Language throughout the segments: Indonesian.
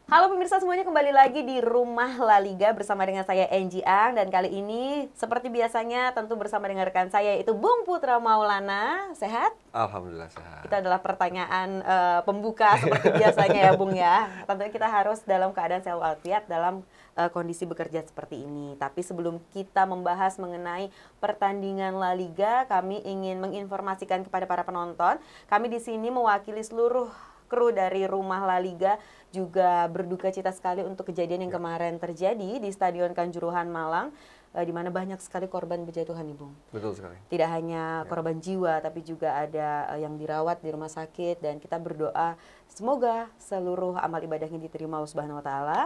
Halo pemirsa semuanya, kembali lagi di Rumah La Liga bersama dengan saya Enji Ang. Dan kali ini seperti biasanya tentu bersama dengan rekan saya yaitu Bung Putra Maulana. Sehat? Alhamdulillah Itu sehat. adalah pertanyaan pembuka seperti biasanya ya Bung ya. Tentunya kita harus dalam keadaan sehat walafiat dalam kondisi bekerja seperti ini. Tapi sebelum kita membahas mengenai pertandingan La Liga, kami ingin menginformasikan kepada para penonton, kami di sini mewakili seluruh kru dari Rumah La Liga juga berduka cita sekali untuk kejadian yang kemarin terjadi di Stadion Kanjuruhan Malang, di mana banyak sekali korban berjatuhan, Ibu. Betul sekali. Tidak hanya korban jiwa, tapi juga ada yang dirawat di rumah sakit, dan kita berdoa semoga seluruh amal ibadahnya diterima Allah Subhanahu wa taala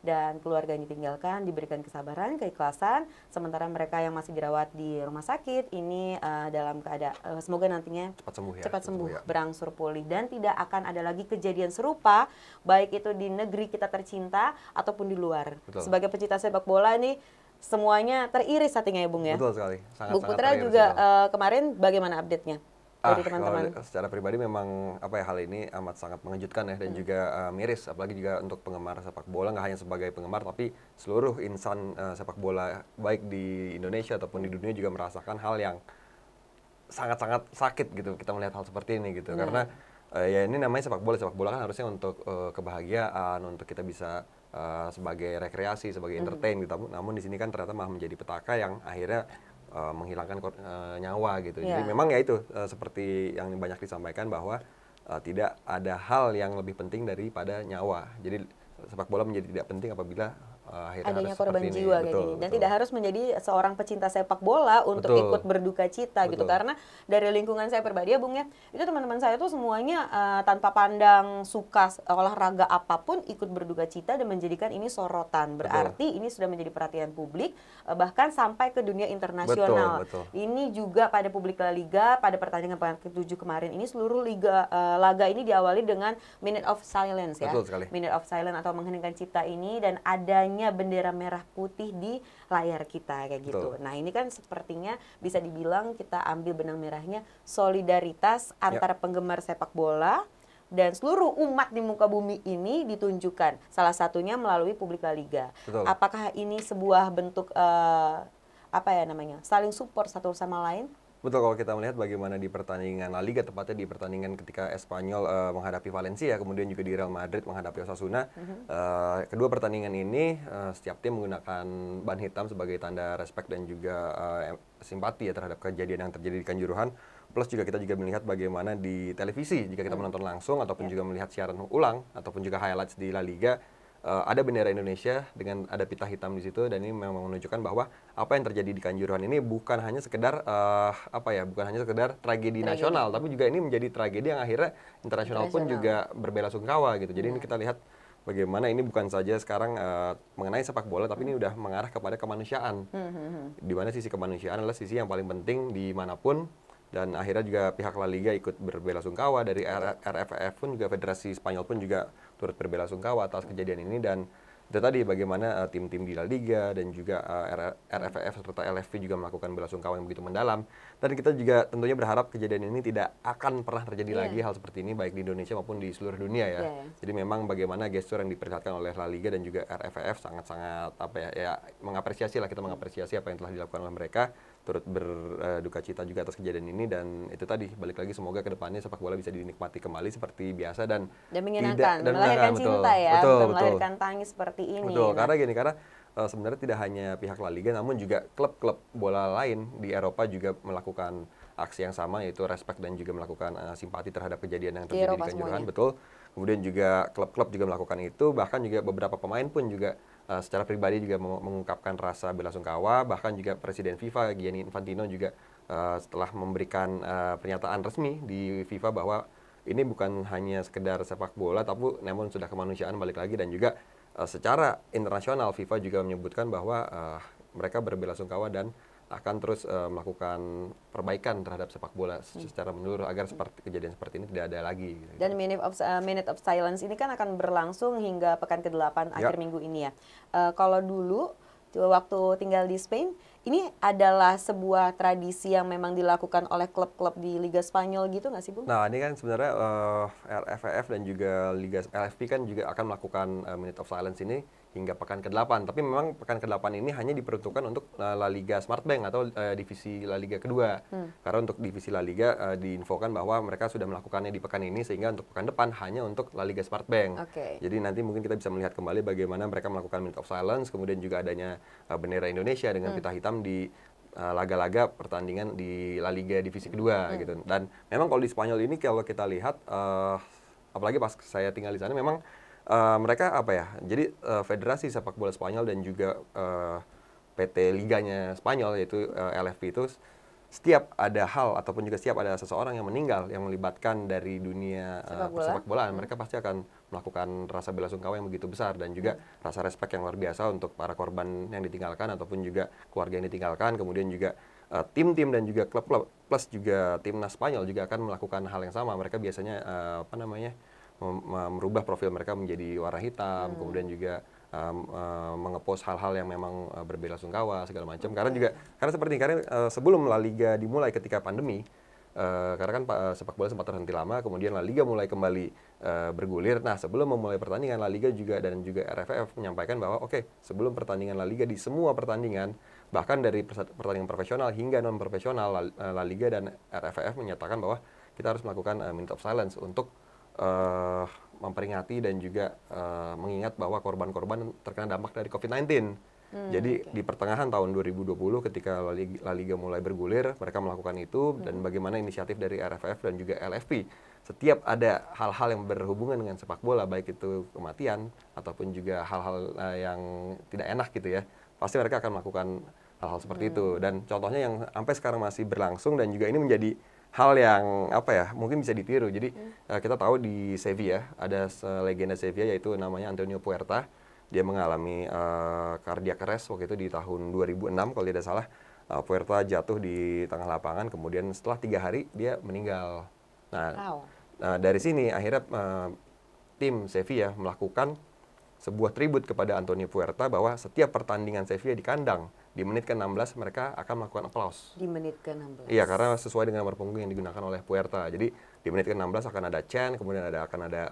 dan keluarga yang ditinggalkan diberikan kesabaran, keikhlasan, sementara mereka yang masih dirawat di rumah sakit ini dalam keadaan semoga nantinya cepat sembuh, berangsur pulih dan tidak akan ada lagi kejadian serupa baik itu di negeri kita tercinta ataupun di luar. Betul. Sebagai pecinta sepak bola nih semuanya teriris hatinya ya Bung ya. Betul sekali. Bung Putra juga kemarin bagaimana update-nya dari teman-teman? Kalau secara pribadi memang hal ini amat sangat mengejutkan ya, dan juga miris, apalagi juga untuk penggemar sepak bola, nggak hanya sebagai penggemar tapi seluruh insan sepak bola baik di Indonesia ataupun di dunia juga merasakan hal yang sangat-sangat sakit gitu kita melihat hal seperti ini gitu. Karena ya ini namanya sepak bola kan harusnya untuk kebahagiaan, untuk kita bisa sebagai rekreasi, sebagai entertain gitu. Namun di sini kan ternyata malah menjadi petaka yang akhirnya menghilangkan nyawa gitu. Jadi memang ya itu seperti yang banyak disampaikan bahwa tidak ada hal yang lebih penting daripada nyawa. Jadi sepak bola menjadi tidak penting apabila akhirnya adanya harus korban seperti jiwa ini. kayak Betul, gini, dan betul. tidak harus menjadi seorang pecinta sepak bola untuk ikut berduka cita gitu. Karena dari lingkungan saya pribadi ya Bung ya, itu teman-teman saya tuh semuanya tanpa pandang suka olahraga apapun ikut berduka cita dan menjadikan ini sorotan. Berarti ini sudah menjadi perhatian publik, bahkan sampai ke dunia internasional. Betul. Ini juga pada publik La Liga pada pertandingan ke-7 kemarin ini seluruh laga ini diawali dengan minute of silence ya. Betul sekali. Minute of silence atau mengheningkan cipta ini, dan adanya bendera merah putih di layar kita kayak gitu. Nah ini kan sepertinya bisa dibilang kita ambil benang merahnya solidaritas antara penggemar sepak bola dan seluruh umat di muka bumi ini ditunjukkan. Salah satunya melalui publik La Liga. Betul. Apakah ini sebuah bentuk saling support satu sama lain? Betul, kalau kita melihat bagaimana di pertandingan La Liga, tepatnya di pertandingan ketika Espanyol menghadapi Valencia, kemudian juga di Real Madrid menghadapi Osasuna. Kedua pertandingan ini setiap tim menggunakan ban hitam sebagai tanda respek dan juga simpati ya terhadap kejadian yang terjadi di Kanjuruhan. Plus juga kita juga melihat bagaimana di televisi, jika kita menonton langsung ataupun juga melihat siaran ulang ataupun juga highlights di La Liga, ada bendera Indonesia dengan ada pita hitam di situ, dan ini memang menunjukkan bahwa apa yang terjadi di Kanjuruhan ini bukan hanya sekedar bukan hanya sekedar tragedi nasional, tapi juga ini menjadi tragedi yang akhirnya internasional pun juga berbelasungkawa gitu. Jadi ini kita lihat bagaimana ini bukan saja sekarang mengenai sepak bola, tapi ini udah mengarah kepada kemanusiaan. Di mana sisi kemanusiaan adalah sisi yang paling penting dimanapun. Dan akhirnya juga pihak La Liga ikut berbelasungkawa, dari RFF pun juga Federasi Spanyol pun juga turut berbelasungkawa atas kejadian ini. Dan itu tadi bagaimana tim-tim di La Liga dan juga RFF serta LFV juga melakukan belasungkawa yang begitu mendalam. Dan kita juga tentunya berharap kejadian ini tidak akan pernah terjadi lagi hal seperti ini baik di Indonesia maupun di seluruh dunia ya. Jadi memang bagaimana gestur yang diperlihatkan oleh La Liga dan juga RFF sangat-sangat mengapresiasi lah, kita mengapresiasi apa yang telah dilakukan oleh mereka, turut berduka cita juga atas kejadian ini. Dan itu tadi balik lagi semoga kedepannya sepak bola bisa dinikmati kembali seperti biasa dan menyenangkan, melahirkan cinta ya, melahirkan tangis seperti ini. Betul, karena sebenarnya tidak hanya pihak La Liga namun juga klub-klub bola lain di Eropa juga melakukan aksi yang sama, yaitu respect dan juga melakukan simpati terhadap kejadian yang terjadi di Kanjuruhan. Betul. Kemudian juga klub-klub juga melakukan itu, bahkan juga beberapa pemain pun juga secara pribadi juga mengungkapkan rasa belasungkawa. Bahkan juga Presiden FIFA Gianni Infantino juga setelah memberikan pernyataan resmi di FIFA bahwa ini bukan hanya sekedar sepak bola, tapi namun sudah kemanusiaan balik lagi. Dan juga secara internasional FIFA juga menyebutkan bahwa mereka berbelasungkawa dan akan terus melakukan perbaikan terhadap sepak bola secara menyeluruh agar kejadian seperti ini tidak ada lagi. Dan minute of silence ini kan akan berlangsung hingga pekan ke-8 akhir minggu ini ya. Kalau dulu waktu tinggal di Spain ini adalah sebuah tradisi yang memang dilakukan oleh klub-klub di Liga Spanyol gitu nggak sih, Bung? Nah, ini kan sebenarnya RFF dan juga Liga LFP kan juga akan melakukan Minute of Silence ini hingga pekan ke-8. Tapi memang pekan ke-8 ini hanya diperuntukkan untuk La Liga Smartbank atau divisi La Liga kedua. Karena untuk divisi La Liga diinfokan bahwa mereka sudah melakukannya di pekan ini, sehingga untuk pekan depan hanya untuk La Liga Smartbank. Jadi nanti mungkin kita bisa melihat kembali bagaimana mereka melakukan Minute of Silence, kemudian juga adanya bendera Indonesia dengan pita hitam di laga-laga pertandingan di La Liga divisi kedua gitu. Dan memang kalau di Spanyol ini kalau kita lihat apalagi pas saya tinggal di sana memang mereka apa ya? Jadi Federasi Sepak Bola Spanyol dan juga PT Liganya Spanyol yaitu LFP itu setiap ada hal ataupun juga setiap ada seseorang yang meninggal yang melibatkan dari dunia sepak bola, mereka pasti akan melakukan rasa bela sungkawa yang begitu besar dan juga rasa respek yang luar biasa untuk para korban yang ditinggalkan ataupun juga keluarga yang ditinggalkan. Kemudian juga tim-tim dan juga klub-klub plus juga timnas Spanyol juga akan melakukan hal yang sama. Mereka biasanya merubah profil mereka menjadi warna hitam, kemudian juga mengepost hal-hal yang memang berbela sungkawa segala macam. Karena seperti sebelum La Liga dimulai ketika pandemi, karena kan sepak bola sempat terhenti lama, kemudian La Liga mulai kembali bergulir. Nah, sebelum memulai pertandingan, La Liga dan juga RFF menyampaikan bahwa sebelum pertandingan La Liga di semua pertandingan, bahkan dari pertandingan profesional hingga non profesional, La Liga dan RFF menyatakan bahwa kita harus melakukan minute of silence untuk memperingati dan juga mengingat bahwa korban-korban terkena dampak dari COVID-19. Jadi di pertengahan tahun 2020 ketika La Liga mulai bergulir, mereka melakukan itu dan bagaimana inisiatif dari RFF dan juga LFP. Setiap ada hal-hal yang berhubungan dengan sepak bola, baik itu kematian ataupun juga hal-hal yang tidak enak gitu ya, pasti mereka akan melakukan hal-hal seperti itu. Dan contohnya yang sampai sekarang masih berlangsung dan juga ini menjadi hal yang mungkin bisa ditiru. Jadi kita tahu di Sevilla ada legenda Sevilla yaitu namanya Antonio Puerta. Dia mengalami cardiac arrest waktu itu di tahun 2006 kalau tidak salah. Puerta jatuh di tengah lapangan, kemudian setelah 3 hari dia meninggal. Nah, dari sini akhirnya tim Sevilla melakukan sebuah tribut kepada Antonio Puerta bahwa setiap pertandingan Sevilla di kandang di menit ke-16 mereka akan melakukan aplaus. Di menit ke-16? Iya, karena sesuai dengan nomor punggung yang digunakan oleh Puerta. Jadi di menit ke-16 akan ada chant, kemudian akan ada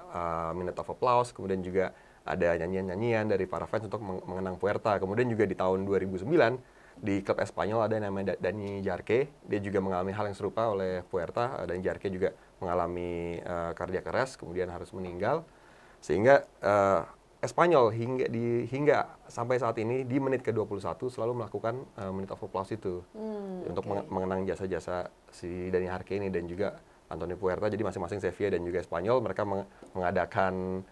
minute of applause, kemudian juga ada nyanyian-nyanyian dari para fans untuk mengenang Puerta. Kemudian juga di tahun 2009 di klub Espanyol ada yang namanya Dani Jarque. Dia juga mengalami hal yang serupa oleh Puerta. Dani Jarque juga mengalami cardiac arrest, kemudian harus meninggal. Sehingga Espanyol hingga sampai saat ini di menit ke-21 selalu melakukan minute of applause itu untuk mengenang jasa-jasa si Dani Jarque ini dan juga Antonio Puerta. Jadi masing-masing Sevilla dan juga Espanyol mereka mengadakan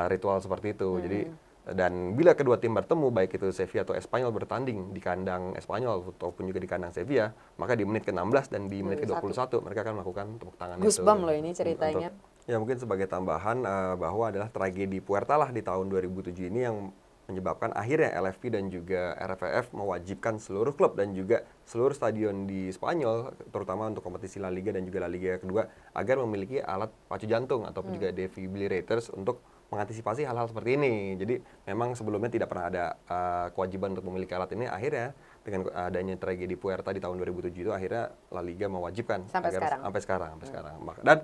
ritual seperti itu. Jadi dan bila kedua tim bertemu baik itu Sevilla atau Espanyol bertanding di kandang Espanyol ataupun juga di kandang Sevilla, maka di menit ke-16 dan di menit ke-21 mereka akan melakukan tepuk tangan itu. Goosebumps loh ini ceritanya. Ya mungkin sebagai tambahan bahwa adalah tragedi Puerta lah di tahun 2007 ini yang menyebabkan akhirnya LFP dan juga RFF mewajibkan seluruh klub dan juga seluruh stadion di Spanyol, terutama untuk kompetisi La Liga dan juga La Liga kedua, agar memiliki alat pacu jantung ataupun juga defibrillators untuk mengantisipasi hal-hal seperti ini. Jadi memang sebelumnya tidak pernah ada kewajiban untuk memiliki alat ini. Akhirnya dengan adanya tragedi Puerta di tahun 2007 itu akhirnya La Liga mewajibkan sampai sekarang. Dan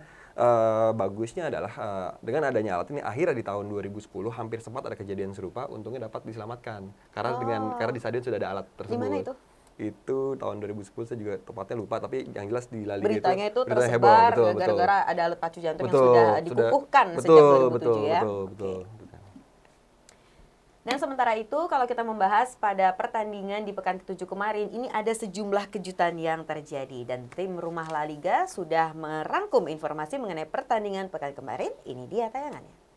bagusnya adalah dengan adanya alat ini akhirnya di tahun 2010 hampir sempat ada kejadian serupa, untungnya dapat diselamatkan karena karena di stadion sudah ada alat tersebut. Di mana itu? Itu tahun 2010 saya juga tepatnya lupa, tapi yang jelas di La Liga beritanya itu tersebar gara-gara ada alat pacu jantung yang sudah dikukuhkan sejak 2007 ya. Betul. Dan sementara itu kalau kita membahas pada pertandingan di pekan ke-7 kemarin, ini ada sejumlah kejutan yang terjadi dan tim rumah La Liga sudah merangkum informasi mengenai pertandingan pekan kemarin. Ini dia tayangannya.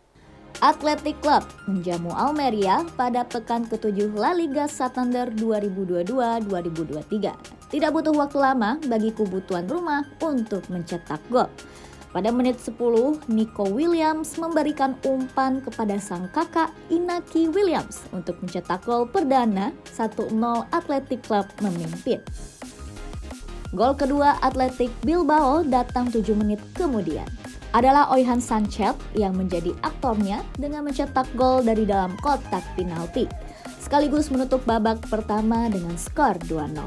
Athletic Club menjamu Almeria pada pekan ke-7 La Liga Santander 2022-2023. Tidak butuh waktu lama bagi kubu tuan rumah untuk mencetak gol. Pada menit 10, Nico Williams memberikan umpan kepada sang kakak Inaki Williams untuk mencetak gol perdana. 1-0 Athletic Club memimpin. Gol kedua Athletic Bilbao datang 7 menit kemudian. Adalah Oihan Sanchez yang menjadi aktornya dengan mencetak gol dari dalam kotak penalti. sekaligus menutup babak pertama dengan skor 2-0.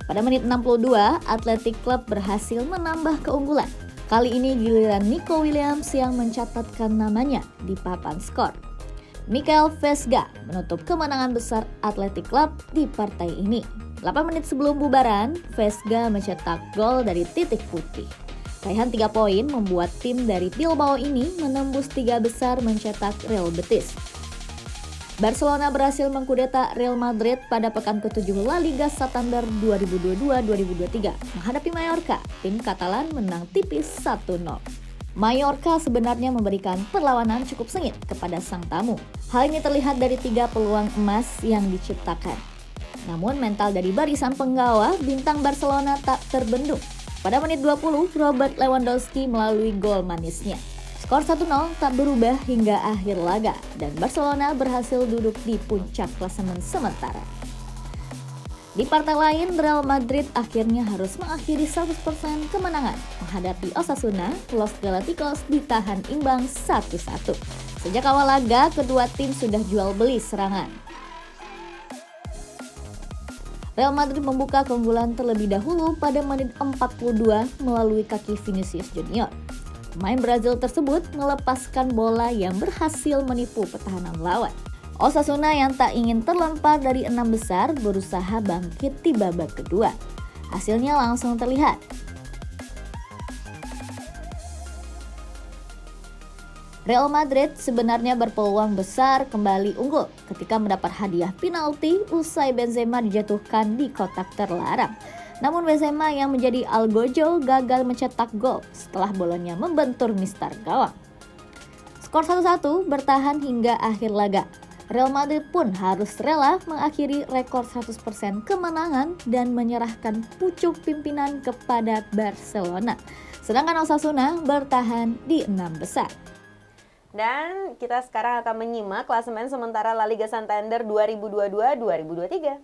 Pada menit 62, Athletic Club berhasil menambah keunggulan. Kali ini giliran Nico Williams yang mencatatkan namanya di papan skor. Michael Vesga menutup kemenangan besar Athletic Club di partai ini. 8 menit sebelum bubaran, Vesga mencetak gol dari titik putih. Raihan 3 poin membuat tim dari Bilbao ini menembus 3 besar mencetak Real Betis. Barcelona berhasil mengkudeta Real Madrid pada pekan ke-7 La Liga Santander 2022-2023 menghadapi Mallorca. Tim Katalan menang tipis 1-0. Mallorca sebenarnya memberikan perlawanan cukup sengit kepada sang tamu. Hal ini terlihat dari 3 peluang emas yang diciptakan. Namun mental dari barisan penggawa bintang Barcelona tak terbendung. Pada menit 20, Robert Lewandowski melalui gol manisnya. Skor 1-0 tak berubah hingga akhir laga dan Barcelona berhasil duduk di puncak klasemen sementara. Di partai lain, Real Madrid akhirnya harus mengakhiri 100% kemenangan menghadapi Osasuna. Los Galacticos ditahan imbang 1-1. Sejak awal laga, kedua tim sudah jual beli serangan. Real Madrid membuka keunggulan terlebih dahulu pada menit 42 melalui kaki Vinicius Junior. Pemain Brazil tersebut melepaskan bola yang berhasil menipu pertahanan lawan. Osasuna yang tak ingin terlempar dari 6 besar berusaha bangkit di babak kedua. Hasilnya langsung terlihat. Real Madrid sebenarnya berpeluang besar kembali unggul ketika mendapat hadiah penalti usai Benzema dijatuhkan di kotak terlarang. Namun Benzema yang menjadi algojo gagal mencetak gol setelah bolanya membentur mistar gawang. Skor 1-1 bertahan hingga akhir laga. Real Madrid pun harus rela mengakhiri rekor 100% kemenangan dan menyerahkan pucuk pimpinan kepada Barcelona. Sedangkan Osasuna bertahan di 6 besar. Dan kita sekarang akan menyimak klasemen sementara La Liga Santander 2022-2023.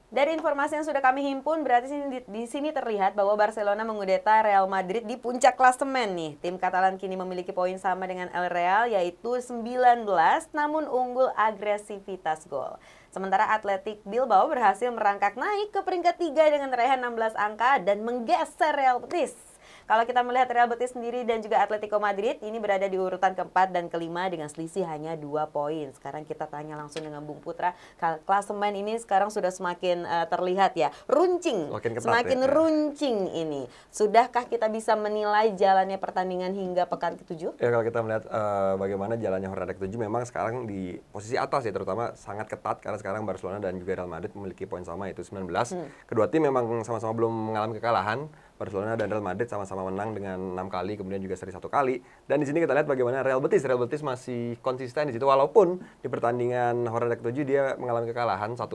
Dari informasi yang sudah kami himpun, berarti di sini terlihat bahwa Barcelona mengudeta Real Madrid di puncak klasemen nih. Tim Katalan kini memiliki poin sama dengan El Real yaitu 19, namun unggul agresivitas gol. Sementara Athletic Bilbao berhasil merangkak naik ke peringkat 3 dengan raihan 16 angka dan menggeser Real Betis. Kalau kita melihat Real Betis sendiri dan juga Atletico Madrid ini berada di urutan keempat dan kelima dengan selisih hanya 2 poin. Sekarang kita tanya langsung dengan Bung Putra, klasemen ini sekarang sudah semakin terlihat ya, runcing, semakin runcing ini. Sudahkah kita bisa menilai jalannya pertandingan hingga pekan ke-7? Ya, kalau kita melihat bagaimana jalannya Hornada ke-7 memang sekarang di posisi atas ya, terutama sangat ketat karena sekarang Barcelona dan juga Real Madrid memiliki poin sama yaitu 19. Kedua tim memang sama-sama belum mengalami kekalahan. Barcelona dan Real Madrid sama-sama menang dengan 6 kali, kemudian juga seri 1 kali. Dan di sini kita lihat bagaimana Real Betis masih konsisten di situ walaupun di pertandingan Hornada ke-7 dia mengalami kekalahan 1-0.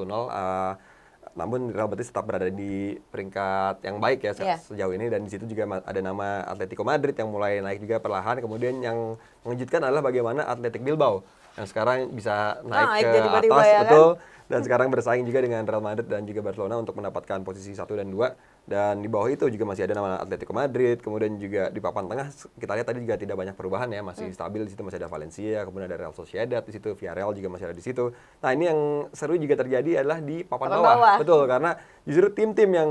Namun Real Betis tetap berada di peringkat yang baik ya sejauh ini, dan di situ juga ada nama Atletico Madrid yang mulai naik juga perlahan. Kemudian yang mengejutkan adalah bagaimana Athletic Bilbao yang sekarang bisa naik ke atas, ya, betul. Kan? Dan sekarang bersaing juga dengan Real Madrid dan juga Barcelona untuk mendapatkan posisi 1 dan 2. Dan di bawah itu juga masih ada nama Atletico Madrid, kemudian juga di papan tengah kita lihat tadi juga tidak banyak perubahan ya, masih stabil. Di situ masih ada Valencia, kemudian ada Real Sociedad di situ, Villarreal juga masih ada di situ. Nah, ini yang seru juga terjadi adalah di papan bawah. Betul, karena justru tim-tim yang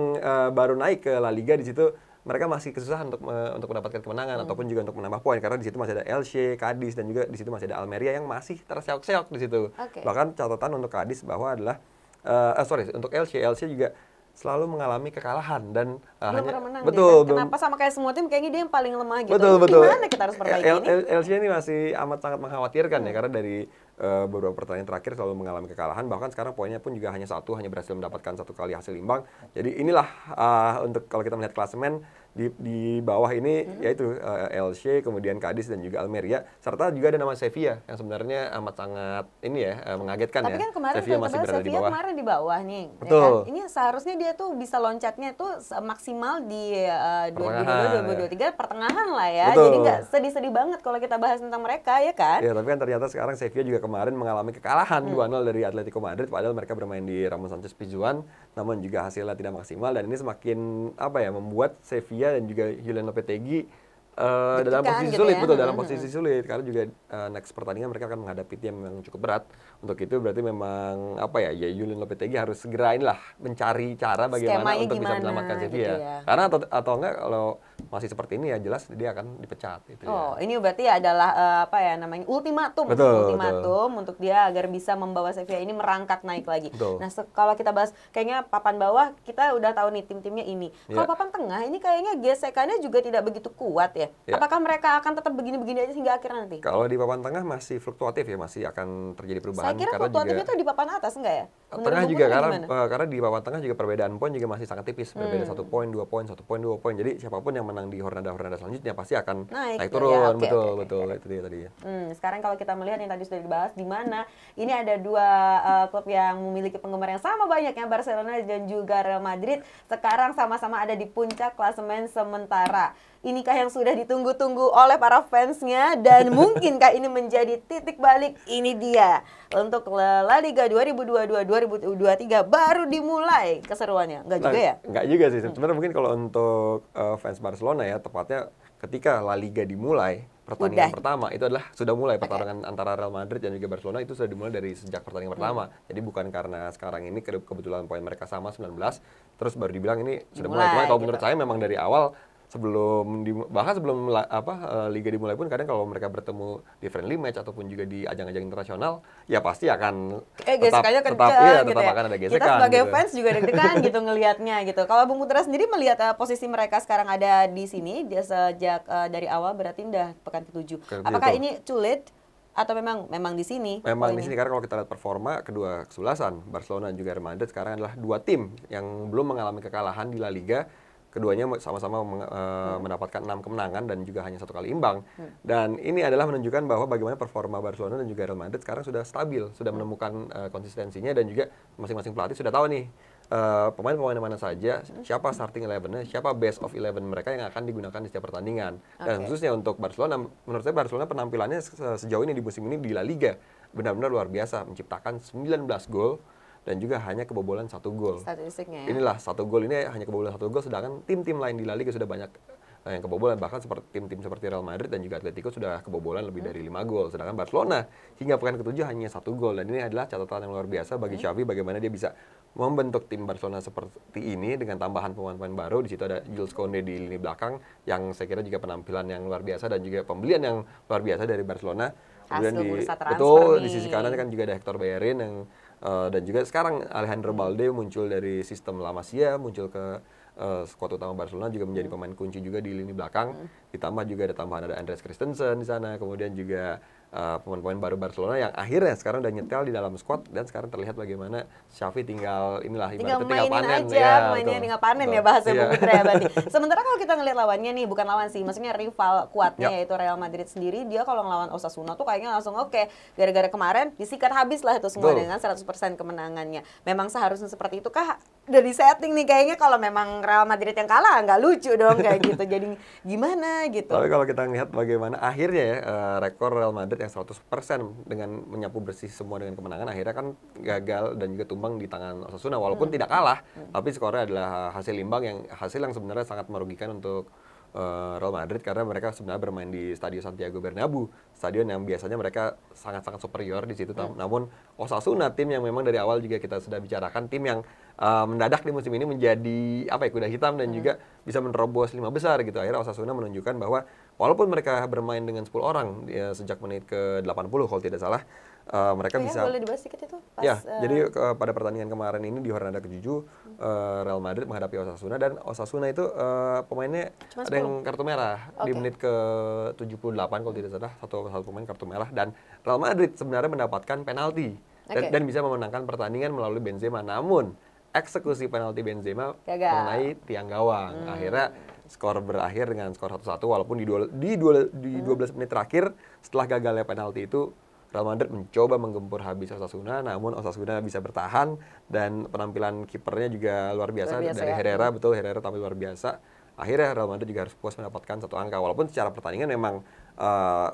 baru naik ke La Liga di situ mereka masih kesusahan untuk mendapatkan kemenangan ataupun juga untuk menambah poin, karena di situ masih ada Elche, Cadiz, dan juga di situ masih ada Almeria yang masih terseok-seok di situ. Bahkan catatan untuk Cadiz bahwa adalah untuk Elche juga selalu mengalami kekalahan dan belum pernah menang. Betul. Kenapa sama kayak semua tim kayaknya dia yang paling lemah gitu. Betul. Gimana kita harus perbaiki ini? Elche ini masih amat sangat mengkhawatirkan ya, karena dari beberapa pertandingan terakhir selalu mengalami kekalahan, bahkan sekarang poinnya pun juga hanya berhasil mendapatkan 1 kali hasil imbang. Jadi inilah untuk kalau kita melihat klasemen di bawah ini yaitu Elche, kemudian Cadiz dan juga Almeria, serta juga ada nama Sevilla yang sebenarnya amat sangat mengagetkan. Tapi kan kemarin Sevilla masih berada di bawah. Kemarin di bawah nih. Betul. Ya kan? Ini seharusnya dia tuh bisa loncatnya tuh maksimal di 2022-2023 pertengahan lah ya. Betul. Jadi nggak sedih-sedih banget kalau kita bahas tentang mereka ya kan. Ya, tapi kan ternyata sekarang Sevilla juga kemarin mengalami kekalahan 2-0 dari Atletico Madrid, padahal mereka bermain di Ramon Sanchez Pizjuan, namun juga hasilnya tidak maksimal, dan ini semakin membuat Sevilla dan juga Julen Lopetegui dalam Deg-degan posisi gitu sulit, ya. betul, dalam posisi sulit karena juga next pertandingan mereka akan menghadapi tim yang cukup berat. Untuk itu berarti memang apa ya, Julen Lopetegui harus segera inilah mencari cara bagaimana Skemanya untuk bisa gimana menyelamatkan gitu Sevilla. ya. Karena atau enggak kalau masih seperti ini ya jelas dia akan dipecat gitu Oh, ya. ini berarti adalah apa ya namanya ultimatum, Betul, ultimatum untuk dia agar bisa membawa Sevilla ini merangkak naik lagi. Betul. Nah, kalau kita bahas kayaknya papan bawah kita udah tahu nih tim-timnya ini. Kalau Ya. papan tengah ini kayaknya gesekannya juga tidak begitu kuat ya. Ya. Apakah mereka akan tetap begini-begini aja hingga akhir nanti? Kalau di papan tengah masih fluktuatif ya, masih akan terjadi perubahan Saya kira karena fluktuatifnya juga itu di papan atas enggak ya? Menurut tengah Bung juga Putri karena gimana? karena di papan tengah juga perbedaan poin juga masih sangat tipis, berbeda 1 poin, 2 poin, 1 poin, 2 poin. Jadi siapapun yang menang di Hornada selanjutnya pasti akan Naik naik tuh, turun, ya, oke, betul, oke, betul, itu dia tadi ya. Sekarang kalau kita melihat yang tadi sudah dibahas di mana ini ada dua klub yang memiliki penggemar yang sama banyaknya, Barcelona dan juga Real Madrid sekarang sama-sama ada di puncak klasemen sementara. Inikah yang sudah ditunggu-tunggu oleh para fansnya dan mungkinkah ini menjadi titik balik? Ini dia untuk La Liga 2022-2023 baru dimulai keseruannya, enggak juga ya? Enggak juga sih. Sebenarnya mungkin kalau untuk fans Barcelona ya, tepatnya ketika La Liga dimulai, pertandingan Udah. pertama itu adalah sudah mulai pertarungan antara Real Madrid dan juga Barcelona itu sudah dimulai dari sejak pertandingan pertama. Jadi bukan karena sekarang ini kebetulan poin mereka sama 19, terus baru dibilang ini sudah mulai. Dimulai, Cuma kalau gitu. menurut saya memang dari awal bahkan sebelum liga dimulai pun kadang kalau mereka bertemu di friendly match ataupun juga di ajang-ajang internasional ya pasti akan Gesekannya kencang gitu tetap ya. akan ada Kita gesekan sebagai gitu. fans juga deg-degan gitu ngelihatnya gitu. Kalau Bung Putra sendiri melihat posisi mereka sekarang ada di sini dia sejak dari awal berarti udah pekan ke-7. Pekan ke-7, Apakah betul. ini sulit atau memang di sini? Memang di poinnya? sini karena kalau kita lihat performa kedua kesebelasan Barcelona dan juga Real Madrid sekarang adalah dua tim yang belum mengalami kekalahan di La Liga. Keduanya sama-sama mendapatkan 6 kemenangan dan juga hanya 1 kali imbang. Dan ini adalah menunjukkan bahwa bagaimana performa Barcelona dan juga Real Madrid sekarang sudah stabil, sudah menemukan konsistensinya dan juga masing-masing pelatih sudah tahu nih pemain-pemain mana saja, siapa starting 11-nya, siapa best of 11 mereka yang akan digunakan di setiap pertandingan. Dan Oke. khususnya untuk Barcelona, menurut saya Barcelona penampilannya sejauh ini di musim ini di La Liga benar-benar luar biasa, menciptakan 19 gol dan juga hanya kebobolan 1 gol. Statistiknya ya. Inilah 1 gol ini hanya kebobolan 1 gol, sedangkan tim-tim lain di La Liga sudah banyak yang kebobolan, bahkan seperti tim-tim seperti Real Madrid dan juga Atletico sudah kebobolan lebih dari 5 gol, sedangkan Barcelona hingga pekan ke-7 hanya 1 gol. Dan ini adalah catatan yang luar biasa bagi Xavi bagaimana dia bisa membentuk tim Barcelona seperti ini dengan tambahan pemain-pemain baru. Di situ ada Jules Koundé di lini belakang yang saya kira juga penampilan yang luar biasa dan juga pembelian yang luar biasa dari Barcelona. Hasil bursa transfer betul nih. di sisi kanan kan juga ada Hector Bellerin yang dan juga sekarang Alejandro Balde muncul dari sistem La Masia, muncul ke skuad utama Barcelona juga menjadi pemain kunci juga di lini belakang. Ditambah juga ada tambahan ada Andreas Christensen di sana, kemudian juga pemain-pemain baru Barcelona yang akhirnya sekarang udah nyetel di dalam skuad dan sekarang terlihat bagaimana Xavi tinggal Tinggal ibaratnya mainin panen. aja, Ya, mainnya betul. tinggal panen Betul. ya bahasa Iya. Bung Putra ya berarti. Sementara kalau kita ngelihat lawannya nih, bukan lawan sih, maksudnya rival kuatnya Yap. yaitu Real Madrid sendiri, dia kalau ngelawan Osasuna tuh kayaknya langsung oke. Gara-gara kemarin disikat habis lah itu semua Betul. dengan 100% kemenangannya. Memang seharusnya seperti itu kah? Udah di setting nih kayaknya kalau memang Real Madrid yang kalah nggak lucu dong kayak gitu. Jadi gimana gitu. Tapi kalau kita lihat bagaimana akhirnya ya rekor Real Madrid yang 100% dengan menyapu bersih semua dengan kemenangan akhirnya kan gagal dan juga tumbang di tangan Osasuna walaupun tidak kalah, tapi skornya adalah hasil imbang yang sebenarnya sangat merugikan untuk Real Madrid karena mereka sebenarnya bermain di Stadion Santiago Bernabeu, stadion yang biasanya mereka sangat-sangat superior di situ. Namun Osasuna tim yang memang dari awal juga kita sudah bicarakan tim yang mendadak di musim ini menjadi kuda hitam dan juga bisa menerobos 5 besar gitu. Akhirnya Osasuna menunjukkan bahwa walaupun mereka bermain dengan 10 orang sejak menit ke-80 kalau tidak salah, mereka Kayaknya bisa boleh dibahas sedikit itu pas ya, jadi pada pertandingan kemarin ini di Hornada ke-7 Real Madrid menghadapi Osasuna dan Osasuna itu pemainnya Cuma ada yang kartu merah di Oke. menit ke-78 kalau tidak salah, satu pemain kartu merah dan Real Madrid sebenarnya mendapatkan penalti Oke. dan bisa memenangkan pertandingan melalui Benzema. Namun eksekusi penalti Benzema Gagal. mengenai tiang gawang. Akhirnya skor berakhir dengan skor 1-1 walaupun di 12 menit terakhir setelah gagalnya penalti itu Real Madrid mencoba menggempur habis Osasuna, namun Osasuna bisa bertahan dan penampilan kipernya juga luar biasa, Luar biasa dari ya. Herrera, betul Herrera tampil luar biasa. Akhirnya Real Madrid juga harus puas mendapatkan 1 angka, walaupun secara pertandingan memang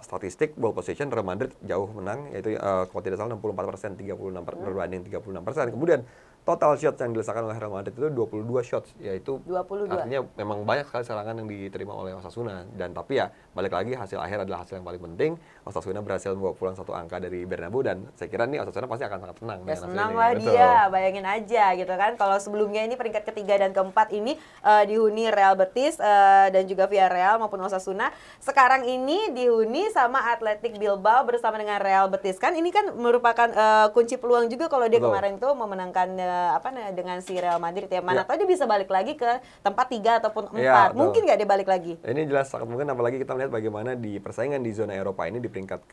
statistik ball possession Real Madrid jauh menang, yaitu kalau tidak salah 64%, 36 berbanding 36%. Kemudian total shots yang dilesakan oleh Real Madrid itu 22 shots, yaitu 22. artinya memang banyak sekali serangan yang diterima oleh Osasuna. Dan tapi ya balik lagi hasil akhir adalah hasil yang paling penting. Osasuna berhasil membawa pulang 1 angka dari Bernabeu dan saya kira nih Osasuna pasti akan sangat senang. Ya senang lah dia, bayangin aja gitu kan. Kalau sebelumnya ini peringkat ketiga dan keempat ini dihuni Real Betis dan juga Villarreal maupun Osasuna. Sekarang ini dihuni sama Athletic Bilbao bersama dengan Real Betis. Kan ini kan merupakan kunci peluang juga kalau dia kemarin tuh memenangkan dengan si Real Madrid ya. Mana tahu dia bisa balik lagi ke tempat 3 ataupun 4. Ya, mungkin nggak dia balik lagi? Ini jelas sangat mungkin, apalagi kita melihat bagaimana di persaingan di zona Eropa ini di peringkat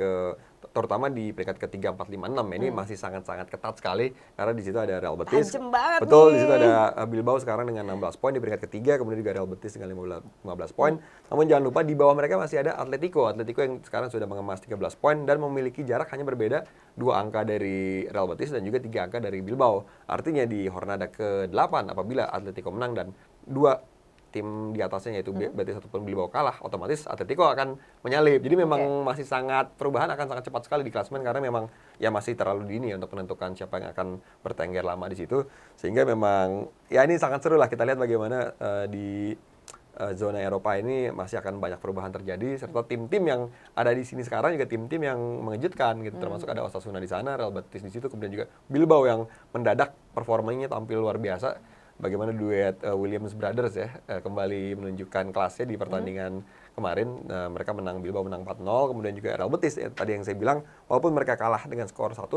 terutama di peringkat ke-3, 4, 5, 6 ini masih sangat-sangat ketat sekali karena di situ ada Real Betis. Tajem banget betul, nih. di situ ada Bilbao sekarang dengan 16 poin di peringkat ketiga, kemudian juga Real Betis dengan 15 poin. Namun jangan lupa di bawah mereka masih ada Atletico yang sekarang sudah mengemas 13 poin dan memiliki jarak hanya berbeda 2 angka dari Real Betis dan juga 3 angka dari Bilbao. Artinya di Jornada ke-8 apabila Atletico menang dan 2 tim di atasnya yaitu Betis ataupun Bilbao kalah, otomatis Atletico akan menyalip. Jadi memang masih perubahan akan sangat cepat sekali di klasemen karena memang ya masih terlalu dini untuk menentukan siapa yang akan bertengger lama di situ. Sehingga memang ya ini sangat seru lah kita lihat bagaimana di zona Eropa ini masih akan banyak perubahan terjadi serta tim-tim yang ada di sini sekarang juga tim-tim yang mengejutkan gitu, termasuk ada Osasuna di sana, Real Betis di situ, kemudian juga Bilbao yang mendadak performanya tampil luar biasa. Bagaimana duet Williams Brothers ya kembali menunjukkan kelasnya di pertandingan kemarin. Mereka menang, Bilbao menang 4-0, kemudian juga Real Betis tadi yang saya bilang walaupun mereka kalah dengan skor 1-0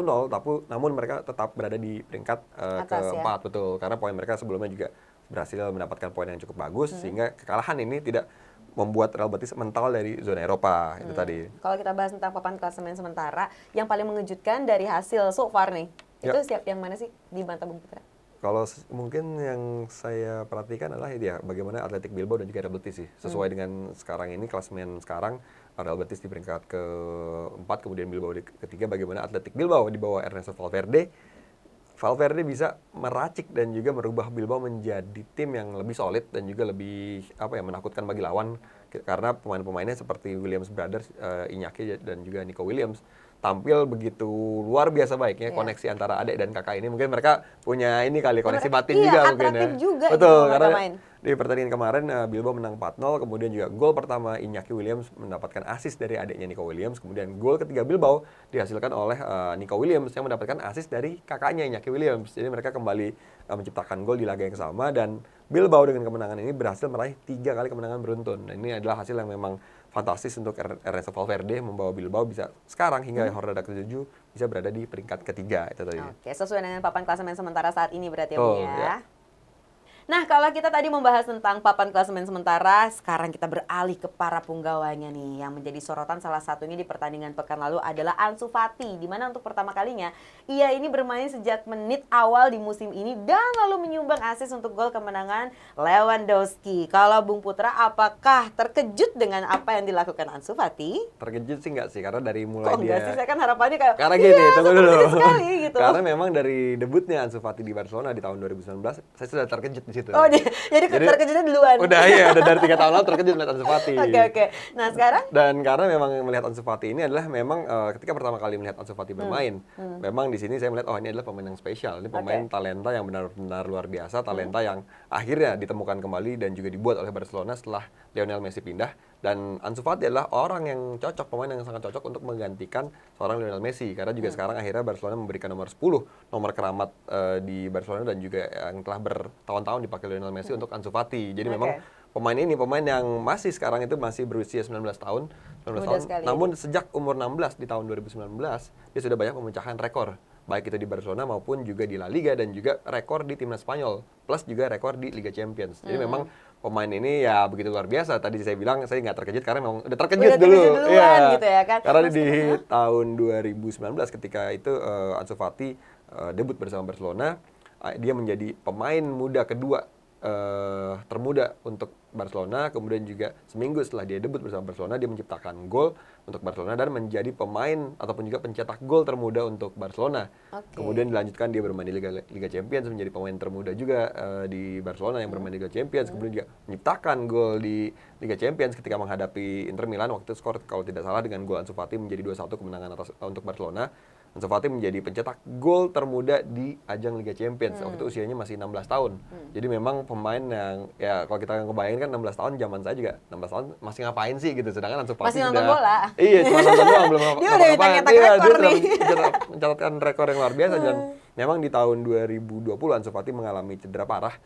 namun mereka tetap berada di peringkat keempat betul, karena poin mereka sebelumnya juga berhasil mendapatkan poin yang cukup bagus sehingga kekalahan ini tidak membuat Real Betis mental dari zona Eropa itu tadi. Kalau kita bahas tentang papan klasemen sementara, yang paling mengejutkan dari hasil so far nih, itu yang mana sih di mata Bung Putra? Kalau mungkin yang saya perhatikan adalah ya bagaimana Athletic Bilbao dan juga Real Betis sih. Sesuai dengan sekarang ini klasemen sekarang Real Betis di peringkat ke-4 kemudian Bilbao di ketiga, bagaimana Athletic Bilbao di bawah Ernesto Valverde bisa meracik dan juga merubah Bilbao menjadi tim yang lebih solid dan juga lebih menakutkan bagi lawan karena pemain-pemainnya seperti Williams Brothers, Iñaki dan juga Nico Williams tampil begitu luar biasa baiknya. Koneksi antara adik dan kakak ini mungkin mereka punya ini kali koneksi batin juga mungkin ya. Juga betul gitu, karena main. Di pertandingan kemarin Bilbao menang 4-0, kemudian juga gol pertama Iñaki Williams mendapatkan assist dari adiknya Nico Williams, kemudian gol ketiga Bilbao dihasilkan oleh Nico Williams yang mendapatkan assist dari kakaknya Iñaki Williams. Jadi mereka kembali menciptakan gol di laga yang sama dan Bilbao dengan kemenangan ini berhasil meraih 3 kali kemenangan beruntun. Nah, ini adalah hasil yang memang fantastis untuk Ernesto Valverde membawa Bilbao bisa sekarang hingga Jornada ke-7 bisa berada di peringkat ketiga itu tadi. Oke, sesuai dengan papan klasemen sementara saat ini berarti ya. Nah, kalau kita tadi membahas tentang papan klasemen sementara, sekarang kita beralih ke para punggawanya nih. Yang menjadi sorotan salah satunya di pertandingan pekan lalu adalah Ansu Fati, di mana untuk pertama kalinya ia ini bermain sejak menit awal di musim ini dan lalu menyumbang assist untuk gol kemenangan Lewandowski. Kalau Bung Putra, apakah terkejut dengan apa yang dilakukan Ansu Fati? Terkejut sih enggak sih, karena dari mulai Kok enggak sih? Saya kan harapannya kayak karena gini, tunggu dulu. Sekali, gitu. Karena memang dari debutnya Ansu Fati di Barcelona di tahun 2019, saya sudah terkejut di situ. Oh, jadi terkejutnya duluan. Udah dari 3 tahun lalu terkejut melihat Ansu Fati. Oke. Nah, sekarang? Dan karena memang melihat Ansu Fati ini adalah memang ketika pertama kali melihat Ansu Fati bermain, memang di sini saya melihat ini adalah pemain yang spesial. Ini pemain talenta yang benar-benar luar biasa, talenta yang akhirnya ditemukan kembali dan juga dibuat oleh Barcelona setelah Lionel Messi pindah. Dan Ansu Fati adalah orang yang cocok, pemain yang sangat cocok untuk menggantikan seorang Lionel Messi. Karena juga sekarang akhirnya Barcelona memberikan nomor 10, nomor keramat di Barcelona dan juga yang telah bertahun-tahun dipakai Lionel Messi untuk Ansu Fati. Jadi memang pemain ini pemain yang masih sekarang itu masih berusia 19 tahun. Namun sejak umur 16 di tahun 2019, dia sudah banyak memecahkan rekor. Baik itu di Barcelona maupun juga di La Liga dan juga rekor di timnas Spanyol. Plus juga rekor di Liga Champions. Jadi memang pemain ini ya begitu luar biasa. Tadi saya bilang saya nggak terkejut karena memang udah terkejut dulu. Iya. Gitu ya kan? Karena di tahun 2019 ketika itu Ansu Fati debut bersama Barcelona, dia menjadi pemain muda kedua termuda untuk Barcelona. Kemudian juga seminggu setelah dia debut bersama Barcelona, dia menciptakan gol untuk Barcelona dan menjadi pemain ataupun juga pencetak gol termuda untuk Barcelona. Kemudian dilanjutkan dia bermain di Liga Champions, menjadi pemain termuda juga di Barcelona yang bermain di Liga Champions. Kemudian juga menciptakan gol di Liga Champions ketika menghadapi Inter Milan waktu itu skor kalau tidak salah dengan gol Ansu Fati menjadi 2-1 kemenangan untuk Barcelona. Ansu Fati menjadi pencetak gol termuda di ajang Liga Champions. Waktu itu usianya masih 16 tahun. Jadi memang pemain yang ya kalau kita ngebayangin kan 16 tahun zaman saya juga 16 tahun masih ngapain sih gitu. Sedangkan Ansu Fati Masih nonton sudah bola. Iya, cuma nonton doang belum Dia udah nyetak Iya, rekor dia nih. sudah mencatatkan rekor yang luar biasa dan memang di tahun 2020 Ansu Fati mengalami cedera parah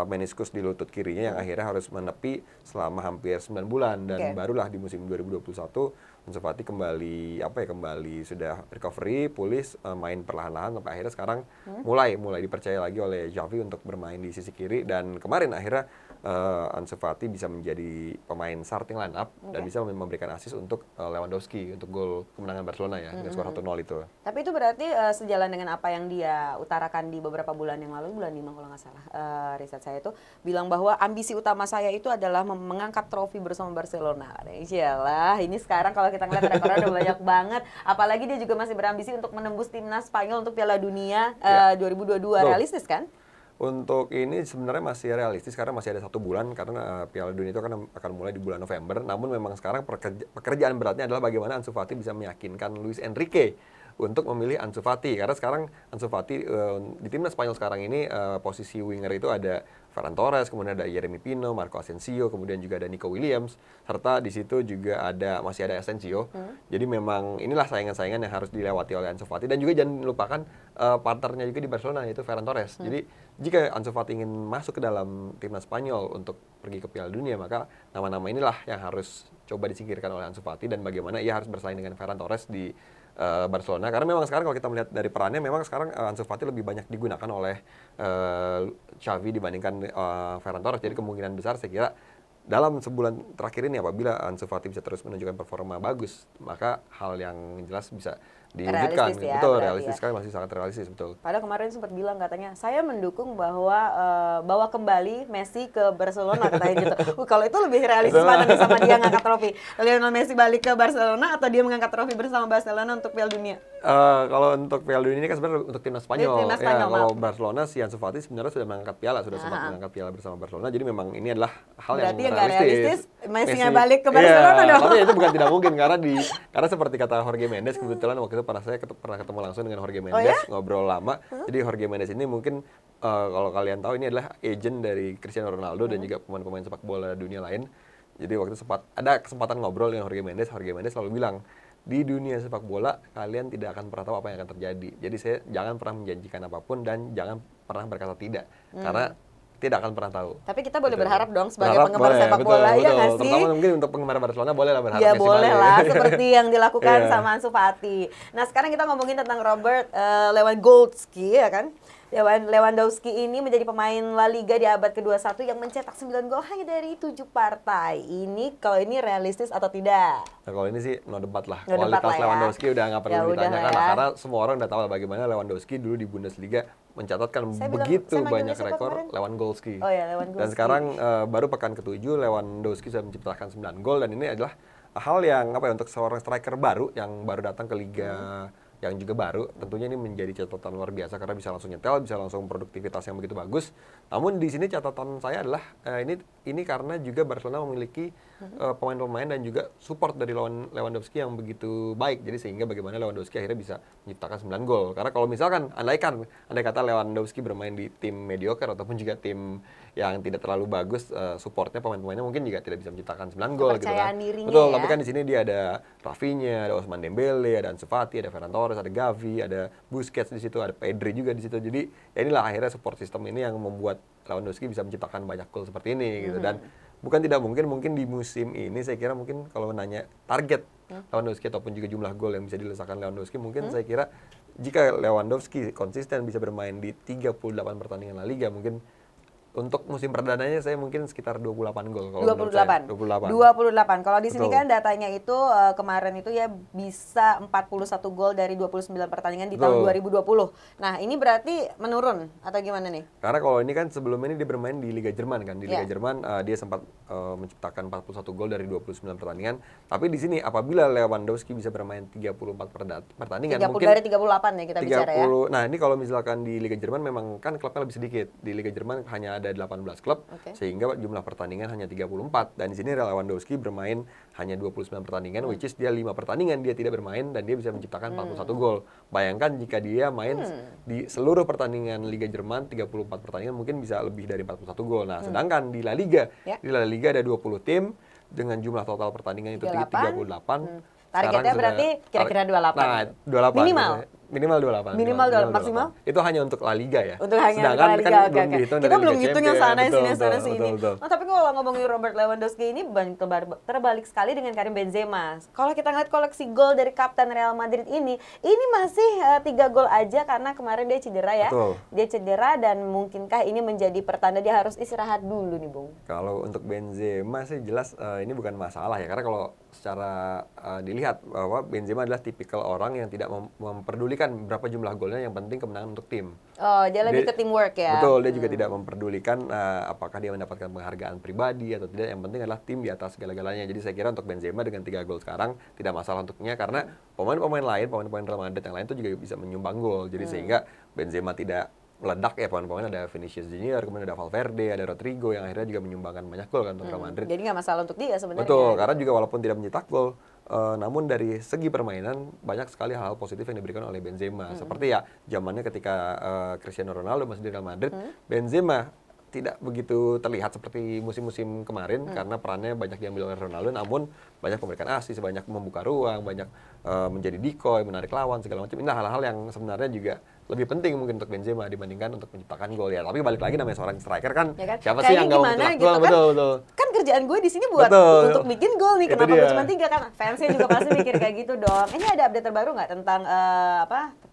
meniskus di lutut kirinya yang akhirnya harus menepi selama hampir 9 bulan dan barulah di musim 2021 Ansu Fati kembali sudah recovery, pulih, main perlahan-lahan sampai akhirnya sekarang mulai dipercaya lagi oleh Xavi untuk bermain di sisi kiri dan kemarin akhirnya Ansu Fati bisa menjadi pemain starting line up dan bisa memberikan assist untuk Lewandowski untuk gol kemenangan Barcelona ya dengan skor 1-0 itu. Tapi itu berarti sejalan dengan apa yang dia utarakan di beberapa bulan yang lalu, bulan 5 kalau nggak salah. Riset saya itu bilang bahwa ambisi utama saya itu adalah mengangkat trofi bersama Barcelona. Iyalah, ini sekarang kalau kita ngeliat rekornya udah banyak banget. Apalagi dia juga masih berambisi untuk menembus timnas Spanyol untuk Piala Dunia 2022. Realistis kan? Untuk ini sebenarnya masih realistis karena masih ada 1 bulan karena Piala Dunia itu akan mulai di bulan November. Namun memang sekarang pekerjaan beratnya adalah bagaimana Ansu Fati bisa meyakinkan Luis Enrique untuk memilih Ansu Fati karena sekarang Ansu Fati di timnas Spanyol sekarang ini posisi winger itu ada Ferran Torres, kemudian ada Yeremy Pino, Marco Asensio, kemudian juga ada Nico Williams, serta di situ juga masih ada Asensio. Jadi memang inilah saingan-saingan yang harus dilewati oleh Ansu Fati dan juga jangan lupakan partnernya juga di Barcelona yaitu Ferran Torres. Jadi jika Ansu Fati ingin masuk ke dalam timnas Spanyol untuk pergi ke Piala Dunia, maka nama-nama inilah yang harus coba disingkirkan oleh Ansu Fati dan bagaimana ia harus bersaing dengan Ferran Torres di Barcelona karena memang sekarang kalau kita melihat dari perannya memang sekarang Ansu Fati lebih banyak digunakan oleh Xavi dibandingkan Ferran Torres. Jadi kemungkinan besar saya kira dalam sebulan terakhir ini apabila Ansu Fati bisa terus menunjukkan performa bagus, maka hal yang jelas bisa diwujudkan. Realistis ya, betul, berarti realistis ya. sekali, masih sangat realistis, betul. Padahal kemarin sempat bilang katanya, saya mendukung bahwa bawa kembali Messi ke Barcelona katanya gitu. Kalau itu lebih realistis mana nih sama dia ngangkat trofi? Lionel Messi balik ke Barcelona atau dia mengangkat trofi bersama Barcelona untuk Piala Dunia? Kalau untuk Piala Dunia ini kan sebenarnya untuk timnas Spanyol. Timnas Spanyol, Kalau Barcelona si Ansu Fati sebenarnya sudah mengangkat piala, sudah sempat mengangkat piala bersama Barcelona. Jadi memang ini adalah hal Berarti yang nggak realistis. Messi-nya balik ke Barcelona dong. Tapi itu bukan tidak mungkin karena seperti kata Jorge Mendes kebetulan waktu itu saya pernah ketemu langsung dengan Jorge Mendes, ngobrol lama. Jadi Jorge Mendes ini mungkin kalau kalian tahu ini adalah agent dari Cristiano Ronaldo dan juga pemain-pemain sepak bola dunia lain. Jadi waktu itu ada kesempatan ngobrol dengan Jorge Mendes selalu bilang, di dunia sepak bola kalian tidak akan pernah tahu apa yang akan terjadi. Jadi saya jangan pernah menjanjikan apapun dan jangan pernah berkata tidak karena tidak akan pernah tahu. Tapi kita boleh Gitu. berharap dong sebagai penggemar sepak bola, ya nggak sih? Terutama mungkin untuk penggemar Barcelona boleh lah berharap Ya Messi boleh balik. lah, seperti yang dilakukan Iya. sama Ansu Fati. Nah sekarang kita ngomongin tentang Robert Lewandowski ya kan. Lewandowski ini menjadi pemain La Liga di abad ke-21 yang mencetak 9 gol hanya dari 7 partai. Kalau ini realistis atau tidak? Nah, kalau ini sih no debat lah. No debat Kualitas lah ya. Lewandowski udah nggak perlu Ya udah ditanyakan lah lah. ya. Karena semua orang udah tahu lah bagaimana Lewandowski dulu di Bundesliga mencatatkan Saya begitu manggilnya banyak siapa rekor kemarin? Lewandowski. Oh ya, Lewandowski. Dan sekarang baru pekan ke-7 Lewandowski sudah menciptakan 9 gol dan ini adalah hal yang untuk seorang striker baru yang baru datang ke liga yang juga baru, tentunya ini menjadi catatan luar biasa karena bisa langsung nyetel, bisa langsung produktivitas yang begitu bagus. Namun di sini catatan saya adalah ini karena juga Barcelona memiliki pemain-pemain dan juga support dari Lewandowski yang begitu baik. Jadi sehingga bagaimana Lewandowski akhirnya bisa menciptakan 9 gol. Karena kalau misalkan andai kata Lewandowski bermain di tim mediocre ataupun juga tim yang tidak terlalu bagus, supportnya pemain-pemainnya mungkin juga tidak bisa menciptakan 9 gol gitu kan. Kepercayaan dirinya Betul, ya. tapi kan di sini dia ada Rafinha, ada Ousmane Dembele, ada Ansu Fati, ada Ferran Torres, ada Gavi, ada Busquets di situ, ada Pedri juga di situ. Jadi ya inilah akhirnya support system ini yang membuat Lewandowski bisa menciptakan banyak gol seperti ini gitu. Dan bukan tidak mungkin di musim ini saya kira mungkin kalau nanya target Lewandowski ataupun juga jumlah gol yang bisa dilesakan Lewandowski mungkin saya kira jika Lewandowski konsisten bisa bermain di 38 pertandingan La Liga mungkin untuk musim perdananya saya mungkin sekitar 28 gol kalau menurut saya. 28. 28. 28. Kalau di sini Betul. kan datanya itu kemarin itu ya bisa 41 gol dari 29 pertandingan di tahun 2020. Nah, ini berarti menurun atau gimana nih? Karena kalau ini kan sebelum ini dia bermain di Liga Jerman kan. Di Liga Iya. Jerman dia sempat menciptakan 41 gol dari 29 pertandingan. Tapi di sini apabila Lewandowski bisa bermain 34 pertandingan 30 mungkin dari 38 ya kita bicara ya. Nah, ini kalau misalkan di Liga Jerman memang kan klubnya lebih sedikit. Di Liga Jerman hanya ada ada 18 klub, sehingga jumlah pertandingan hanya 34. Dan di sini Lewandowski bermain hanya 29 pertandingan, which is dia 5 pertandingan dia tidak bermain dan dia bisa menciptakan 41 gol. Bayangkan jika dia main di seluruh pertandingan Liga Jerman 34 pertandingan mungkin bisa lebih dari 41 gol. Nah, sedangkan di La Liga, di La Liga ada 20 tim dengan jumlah total pertandingan itu 38. Targetnya berarti kira-kira 28. Nah, 28. Minimal 28. Minimal 28. Maksimal? Itu hanya untuk La Liga ya. Untuk hanya sedangkan La Liga, kan oke, belum oke. dihitung Kita dari belum Liga ngitung yang Champions. sana sini Betul, sini. betul. Oh, tapi kalau ngomongin Robert Lewandowski ini terbalik sekali dengan Karim Benzema. Kalau kita ngeliat koleksi gol dari kapten Real Madrid ini masih 3 gol aja karena kemarin dia cedera ya. Betul. Dia cedera dan mungkinkah ini menjadi pertanda dia harus istirahat dulu nih, Bung? Kalau untuk Benzema sih jelas ini bukan masalah ya, karena kalau secara dilihat bahwa Benzema adalah tipikal orang yang tidak memperdulikan berapa jumlah golnya, yang penting kemenangan untuk tim. Oh, dia lebih ke teamwork ya. Betul, dia juga tidak memperdulikan apakah dia mendapatkan penghargaan pribadi atau tidak, yang penting adalah tim di atas segala-galanya. Jadi saya kira untuk Benzema dengan 3 gol sekarang tidak masalah untuknya, karena pemain-pemain lain, pemain-pemain Real Madrid yang lain itu juga bisa menyumbang gol. Jadi sehingga Benzema tidak meledak ya, pemain-pemain ada Vinicius Junior, kemudian ada Valverde, ada Rodrigo yang akhirnya juga menyumbangkan banyak gol kan untuk Real Madrid. Jadi nggak masalah untuk dia sebenarnya. Betul, karena juga walaupun tidak mencetak gol, namun dari segi permainan banyak sekali hal-hal positif yang diberikan oleh Benzema. Seperti ya zamannya ketika Cristiano Ronaldo masih di Real Madrid, Benzema tidak begitu terlihat seperti musim-musim kemarin karena perannya banyak diambil oleh Ronaldo, namun banyak memberikan asis, banyak membuka ruang, banyak menjadi decoy, menarik lawan segala macam. Ini hal-hal yang sebenarnya juga lebih penting mungkin untuk Benzema dibandingkan untuk menciptakan gol ya. Tapi balik lagi namanya seorang striker kan, ya kan? siapa sih yang nggak mau mencetak gitu gol? kan? Betul. Kan kerjaan gue di sini buat untuk bikin gol nih. Itu Kenapa dia. gue cuma 3 kan? Fansnya juga pasti mikir kayak gitu dong. Ini ada update terbaru nggak tentang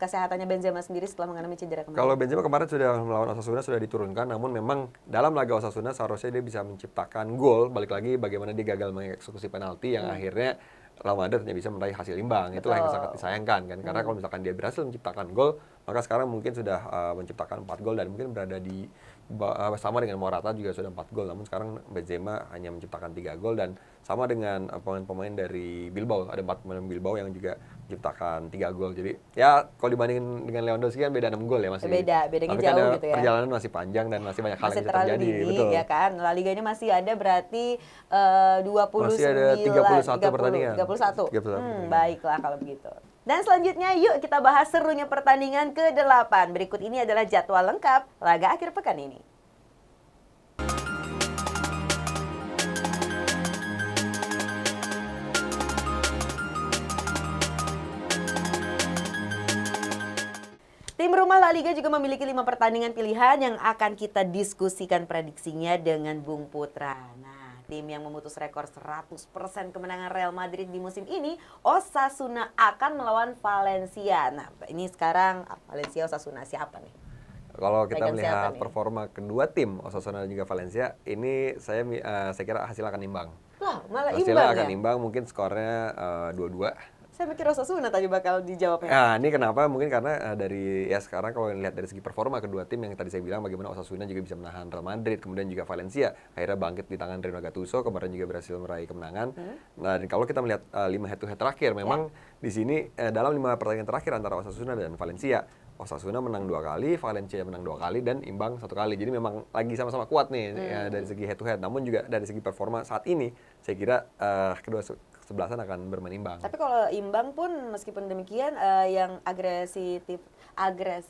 kesehatannya Benzema sendiri setelah mengalami cedera kemarin? Kalau Benzema kemarin sudah melawan Osasuna sudah diturunkan, namun memang dalam laga Osasuna seharusnya dia bisa menciptakan gol. Balik lagi bagaimana dia gagal mengeksekusi penalti yang akhirnya Real Madrid hanya bisa meraih hasil imbang. Itulah yang sangat disayangkan kan, karena kalau misalkan dia berhasil menciptakan gol, maka sekarang mungkin sudah menciptakan 4 gol dan mungkin berada di sama dengan Morata juga sudah 4 gol. Namun sekarang Benzema hanya menciptakan 3 gol, dan sama dengan pemain-pemain dari Bilbao, ada 4 pemain Bilbao yang juga menciptakan 3 gol. Jadi ya kalau dibandingin dengan Lewandowski kan beda 6 gol ya masih. Bedanya tapi jauh kan gitu ya. Perjalanan masih panjang dan masih banyak hal yang bisa terjadi. Dini, betul. Ya kan. La Liga ini masih ada berarti 29 masih ada 31 pertandingan. 31. Baiklah kalau begitu. Dan selanjutnya yuk kita bahas serunya pertandingan ke-8. Berikut ini adalah jadwal lengkap laga akhir pekan ini. Tim rumah La Liga juga memiliki 5 pertandingan pilihan yang akan kita diskusikan prediksinya dengan Bung Putra. Nah, tim yang memutus rekor 100% kemenangan Real Madrid di musim ini, Osasuna akan melawan Valencia. Nah, ini sekarang Valencia Osasuna siapa nih? Kalau kita Pegang melihat siapa nih? performa kedua tim, Osasuna dan juga Valencia, ini saya kira hasil akan imbang. Wah, malah Hasilnya imbang akan ya? imbang, mungkin skornya 2-2. Saya mikir Osasuna tadi bakal dijawabnya. Nah, ini kenapa? Mungkin karena dari ya sekarang kalau lihat dari segi performa kedua tim yang tadi saya bilang, bagaimana Osasuna juga bisa menahan Real Madrid, kemudian juga Valencia akhirnya bangkit di tangan Renato Gattuso, kemarin juga berhasil meraih kemenangan. Nah, dan kalau kita melihat 5 head to head terakhir, memang di sini dalam 5 pertandingan terakhir antara Osasuna dan Valencia, Osasuna menang 2 kali, Valencia menang 2 kali, dan imbang 1 kali. Jadi memang lagi sama-sama kuat nih ya, dari segi head to head. Namun juga dari segi performa saat ini, saya kira kedua kesebelasan akan bermain imbang. Tapi kalau imbang pun meskipun demikian yang agresivitasnya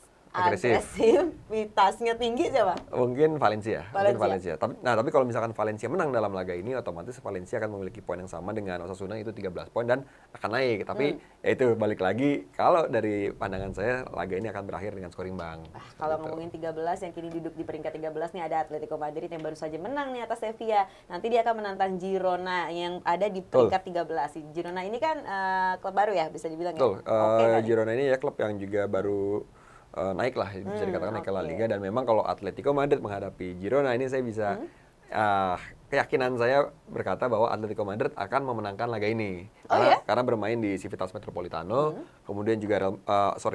tinggi siapa? Mungkin Valencia. Mungkin Valencia. Tapi kalau misalkan Valencia menang dalam laga ini, otomatis Valencia akan memiliki poin yang sama dengan Osasuna, itu 13 poin dan akan naik. Tapi ya itu balik lagi, kalau dari pandangan saya laga ini akan berakhir dengan skor imbang. Kalau ngomongin 13 yang kini duduk di peringkat 13 nih, ada Atletico Madrid yang baru saja menang nih atas Sevilla. Nanti dia akan menantang Girona yang ada di peringkat 13. Girona ini kan klub baru ya bisa dibilang Betul. ya. Girona ini ya klub yang juga baru naik lah, bisa dikatakan naik ke La Liga, dan memang kalau Atletico Madrid menghadapi Girona ini saya bisa keyakinan saya berkata bahwa Atletico Madrid akan memenangkan laga ini. Karena bermain di Civitas Metropolitano, kemudian juga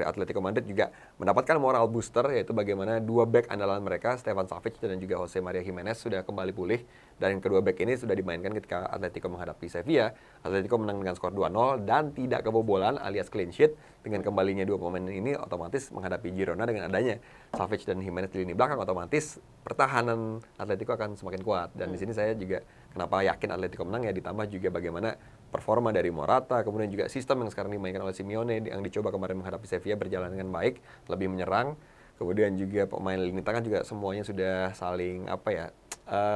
Atletico Madrid juga mendapatkan moral booster, yaitu bagaimana 2 back andalan mereka, Stefan Savic dan juga Jose Maria Gimenez sudah kembali pulih Dan kedua back ini sudah dimainkan ketika Atletico menghadapi Sevilla. Atletico menang dengan skor 2-0 dan tidak kebobolan alias clean sheet. Dengan kembalinya dua pemain ini otomatis menghadapi Girona dengan adanya Savic dan Jimenez di lini belakang, otomatis pertahanan Atletico akan semakin kuat. Dan di sini saya juga kenapa yakin Atletico menang ya, ditambah juga bagaimana performa dari Morata, kemudian juga sistem yang sekarang dimainkan oleh Simeone yang dicoba kemarin menghadapi Sevilla berjalan dengan baik, lebih menyerang. Kemudian juga pemain lini tengah juga semuanya sudah saling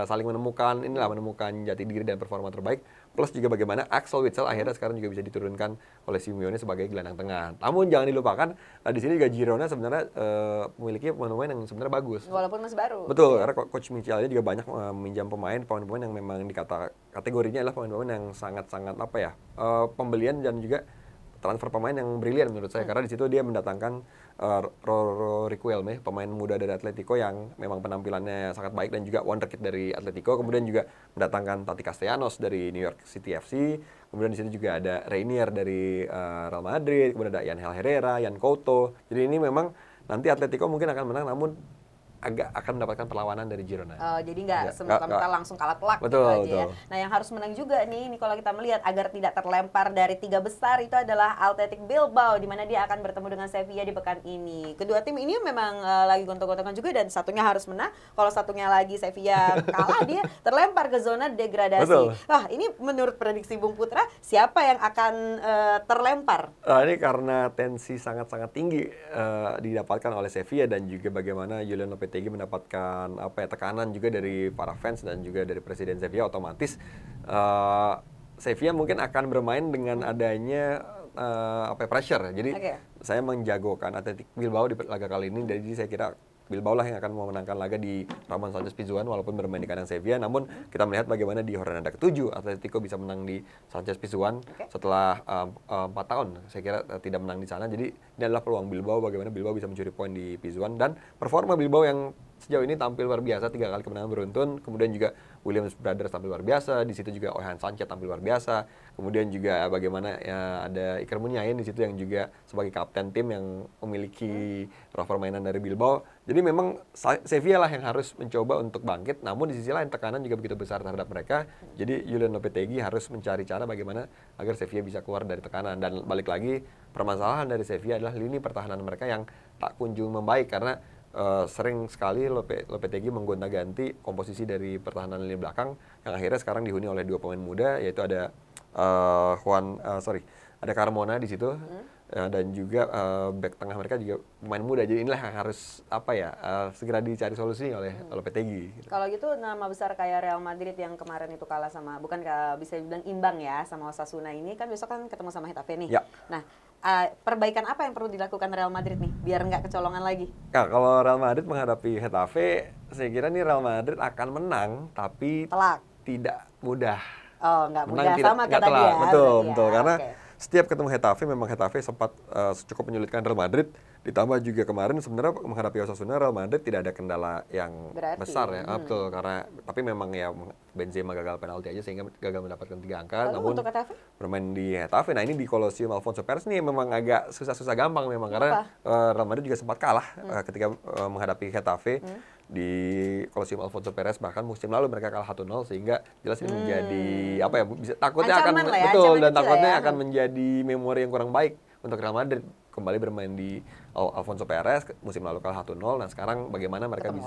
saling menemukan jati diri dan performa terbaik. Plus juga bagaimana Axel Witsel akhirnya sekarang juga bisa diturunkan oleh Simeone sebagai gelandang tengah. Namun jangan dilupakan di sini juga Girona sebenarnya memiliki pemain yang sebenarnya bagus. Walaupun masih baru. Betul, karena Coach Michel juga banyak meminjam pemain yang memang kategorinya adalah pemain-pemain yang sangat-sangat pembelian dan juga transfer pemain yang brilian menurut saya, karena di situ dia mendatangkan Roro Riquelme, pemain muda dari Atletico yang memang penampilannya sangat baik dan juga wonderkid dari Atletico. Kemudian juga mendatangkan Tati Castellanos dari New York City FC. Kemudian di sini juga ada Reinier dari Real Madrid, kemudian ada Yangel Herrera, Yan Couto. Jadi ini memang nanti Atletico mungkin akan menang, namun akan mendapatkan perlawanan dari Girona. Jadi nggak semata-mata langsung kalah telak gitu aja ya. Nah, yang harus menang juga nih kalau kita melihat agar tidak terlempar dari 3 besar itu adalah Athletic Bilbao, di mana dia akan bertemu dengan Sevilla di pekan ini. Kedua tim ini memang lagi gontok-gontokan juga, dan satunya harus menang. Kalau satunya lagi Sevilla kalah, dia terlempar ke zona degradasi. Betul. Wah, ini menurut prediksi Bung Putra, siapa yang akan terlempar? Ini karena tensi sangat-sangat tinggi didapatkan oleh Sevilla, dan juga bagaimana Julian Lopetegui mendapatkan tekanan juga dari para fans dan juga dari presiden Sevilla. Otomatis Sevilla mungkin akan bermain dengan adanya pressure. Jadi saya menjagokan Athletic Bilbao di laga kali ini. Jadi saya kira Bilbao lah yang akan memenangkan laga di Ramon Sanchez Pizjuan walaupun bermain di kandang Sevilla. Namun kita melihat bagaimana di jornada ke-7 Atletico bisa menang di Sanchez Pizjuan setelah 4 tahun saya kira tidak menang di sana. Jadi ini adalah peluang Bilbao, bagaimana Bilbao bisa mencuri poin di Pizjuan, dan performa Bilbao yang sejauh ini tampil luar biasa, 3 kali kemenangan beruntun. Kemudian juga Williams Brothers tampil luar biasa, di situ juga Ojan Sanchez tampil luar biasa. Kemudian juga bagaimana ada Iker Muniain di situ yang juga sebagai kapten tim yang memiliki roh permainan dari Bilbao. Jadi memang Sevilla lah yang harus mencoba untuk bangkit, namun di sisi lain tekanan juga begitu besar terhadap mereka. Jadi Julian Lopetegui harus mencari cara bagaimana agar Sevilla bisa keluar dari tekanan. Dan balik lagi, permasalahan dari Sevilla adalah lini pertahanan mereka yang tak kunjung membaik, karena sering sekali Lopetegui menggonta-ganti komposisi dari pertahanan lini belakang yang akhirnya sekarang dihuni oleh 2 pemain muda, yaitu ada ada Carmona di situ, dan juga back tengah mereka juga pemain muda. Jadi inilah yang harus segera dicari solusi oleh Lopetegui. Kalau gitu nama besar kayak Real Madrid yang kemarin itu kalah sama, bisa dibilang imbang ya sama Osasuna, ini kan besok kan ketemu sama Getafe nih. Ya. Nah, perbaikan apa yang perlu dilakukan Real Madrid nih biar nggak kecolongan lagi? Nah, kalau Real Madrid menghadapi Getafe, saya kira nih Real Madrid akan menang, tapi telak, tidak mudah. Oh, nggak mudah Menang sama kayak tadi ya. Betul. Karena setiap ketemu Getafe sempat cukup menyulitkan Real Madrid. Ditambah juga kemarin sebenarnya menghadapi Osasuna, Real Madrid tidak ada kendala yang besar ya. Betul, tapi memang ya Benzema gagal penalti aja sehingga gagal mendapatkan 3 angka. Lalu namun untuk Getafe? Bermain di Getafe, nah ini di Colosseum Alfonso Perez nih memang agak susah-susah gampang memang. Karena Real Madrid juga sempat kalah ketika menghadapi Getafe di Colosseum Alfonso Perez, bahkan musim lalu mereka kalah 1-0, sehingga jelas ini menjadi takutnya ancaman akan lah ya, betul, ancaman dan kecil takutnya ya. akan menjadi memori yang kurang baik untuk Real Madrid kembali bermain di Alfonso Perez musim lalu kalah 1-0. Nah, sekarang bagaimana mereka ketemu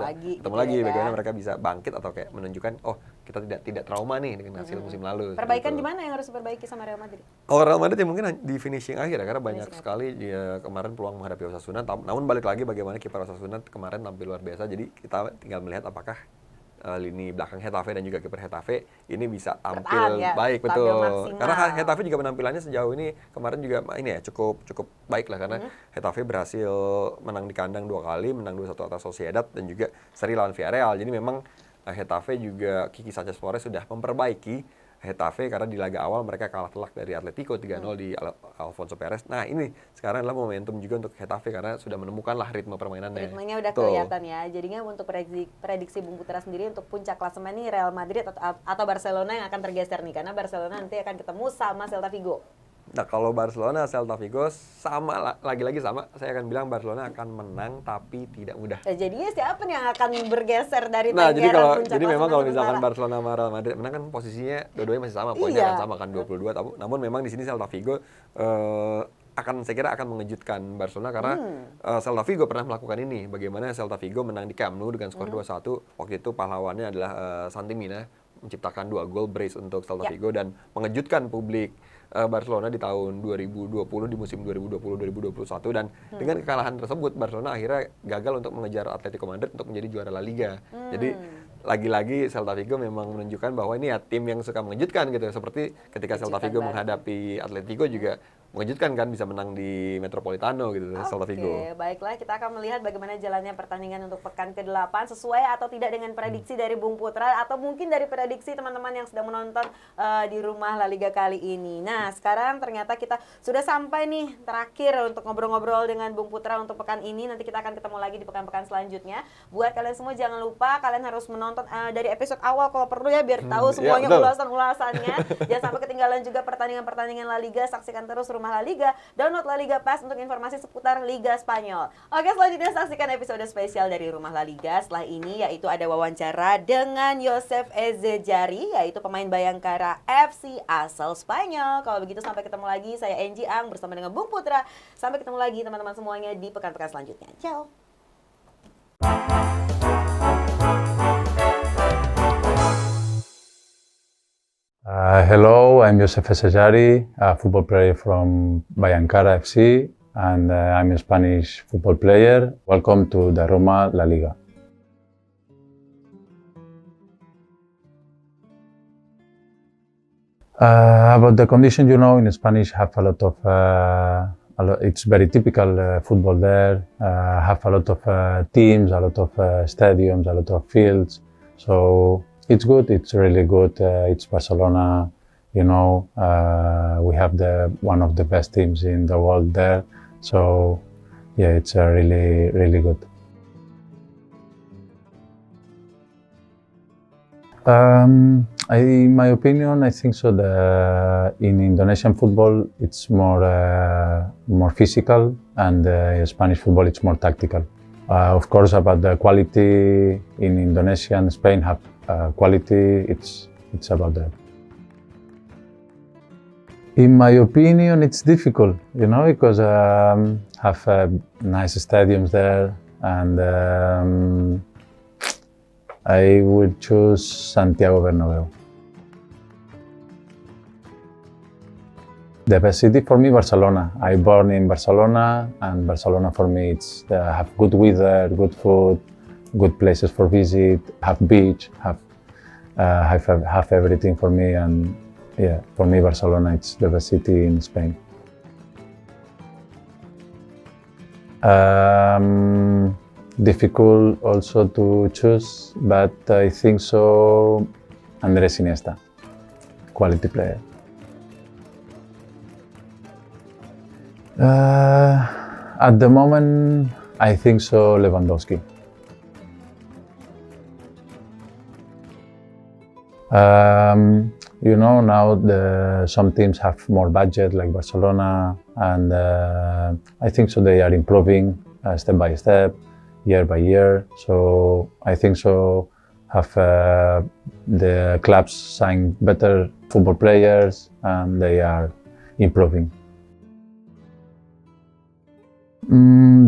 lagi ya, bagaimana mereka bisa bangkit atau kayak menunjukkan kita tidak trauma nih dengan hasil musim lalu. Perbaikan di mana yang harus diperbaiki sama Real Madrid? Kalau Real Madrid ya mungkin di finishing akhir ya, karena banyak sekali dia kemarin peluang menghadapi Osasuna. Namun balik lagi bagaimana kiper Osasuna kemarin tampil luar biasa. Jadi kita tinggal melihat apakah lini belakang Getafe dan juga kiper Getafe ini bisa tampil baik, betul. Karena Getafe juga penampilannya sejauh ini kemarin juga cukup baik lah, karena Getafe berhasil menang di kandang 2 kali, menang 2-1 atas Sociedad dan juga seri lawan Villarreal. Jadi memang Getafe juga Quique Sánchez Flores sudah memperbaiki Getafe, karena di laga awal mereka kalah telak dari Atletico 3-0 di Alfonso Perez. Nah, ini sekarang adalah momentum juga untuk Getafe karena sudah menemukanlah ritme permainannya. Ritmenya udah kelihatan ya. Jadinya untuk prediksi Bung Putra sendiri untuk puncak klasemen ini Real Madrid atau Barcelona yang akan tergeser nih, karena Barcelona nanti akan ketemu sama Celta Vigo. Nah, kalau Barcelona, Celta Vigo sama lagi-lagi sama. Saya akan bilang Barcelona akan menang tapi tidak mudah. Jadinya siapa nih yang akan bergeser dari Nah, tenggeran puncak jadi memang klasemen kalau misalkan sementara? Barcelona sama Real Madrid menang kan posisinya dua-duanya masih sama, poinnya Iya. akan sama kan 22. Namun memang di sini Celta Vigo saya kira akan mengejutkan Barcelona karena Celta Vigo pernah melakukan ini. Bagaimana Celta Vigo menang di Camp Nou dengan skor 2-1. Waktu itu pahlawannya adalah Santi Mina, menciptakan 2 gol brace untuk Celta Ya. Vigo dan mengejutkan publik Barcelona di tahun 2020, di musim 2020-2021, dan dengan kekalahan tersebut Barcelona akhirnya gagal untuk mengejar Atletico Madrid untuk menjadi juara La Liga. Jadi lagi-lagi Celta Vigo memang menunjukkan bahwa ini ya tim yang suka mengejutkan gitu, seperti ketika Celta Vigo menghadapi Atletico juga mengejutkan kan, bisa menang di Metropolitano gitu, Celta Vigo. Oke, baiklah, kita akan melihat bagaimana jalannya pertandingan untuk pekan ke-8, sesuai atau tidak dengan prediksi dari Bung Putra, atau mungkin dari prediksi teman-teman yang sedang menonton di rumah La Liga kali ini. Nah, sekarang ternyata kita sudah sampai nih terakhir untuk ngobrol-ngobrol dengan Bung Putra untuk pekan ini. Nanti kita akan ketemu lagi di pekan-pekan selanjutnya. Buat kalian semua jangan lupa kalian harus menonton dari episode awal kalau perlu ya, biar tahu semuanya ulasan-ulasannya. Jangan sampai ketinggalan juga pertandingan-pertandingan La Liga. Saksikan terus Rumah La Liga, download La Liga Pass untuk informasi seputar Liga Spanyol. Oke, selanjutnya saksikan episode spesial dari Rumah La Liga. Setelah ini yaitu ada wawancara dengan Josef Ezejari, yaitu pemain Bayangkara FC asal Spanyol. Kalau begitu sampai ketemu lagi, saya Enji Ang bersama dengan Bung Putra. Sampai ketemu lagi teman-teman semuanya di pekan-pekan selanjutnya. Ciao. Hello, I'm Josef Esejari, a football player from Bayankara FC, and I'm a Spanish football player. Welcome to the Roma La Liga. About the condition, in Spanish have a lot of, it's very typical football there, have a lot of teams, a lot of stadiums, a lot of fields, so it's good, it's really good, it's Barcelona, we have one of the best teams in the world there, so yeah, it's really, really good. In my opinion, I think so. In Indonesian football, it's more physical, and Spanish football, it's more tactical. Of course, about the quality in Indonesia and Spain have quality. It's about that. In my opinion, it's difficult, because have nice stadiums there, and I would choose Santiago Bernabeu. The best city for me, Barcelona. I born in Barcelona, and Barcelona for me, it's have good weather, good food, good places for visit, have beach, have everything for me, and yeah, for me, Barcelona, it's the best city in Spain. Difficult also to choose, but I think so. Andrés Iniesta, quality player. At the moment, I think so. Lewandowski. Now some teams have more budget, like Barcelona, and I think so. They are improving step by step, year by year. So I think so. Have the clubs sign better football players, and they are improving.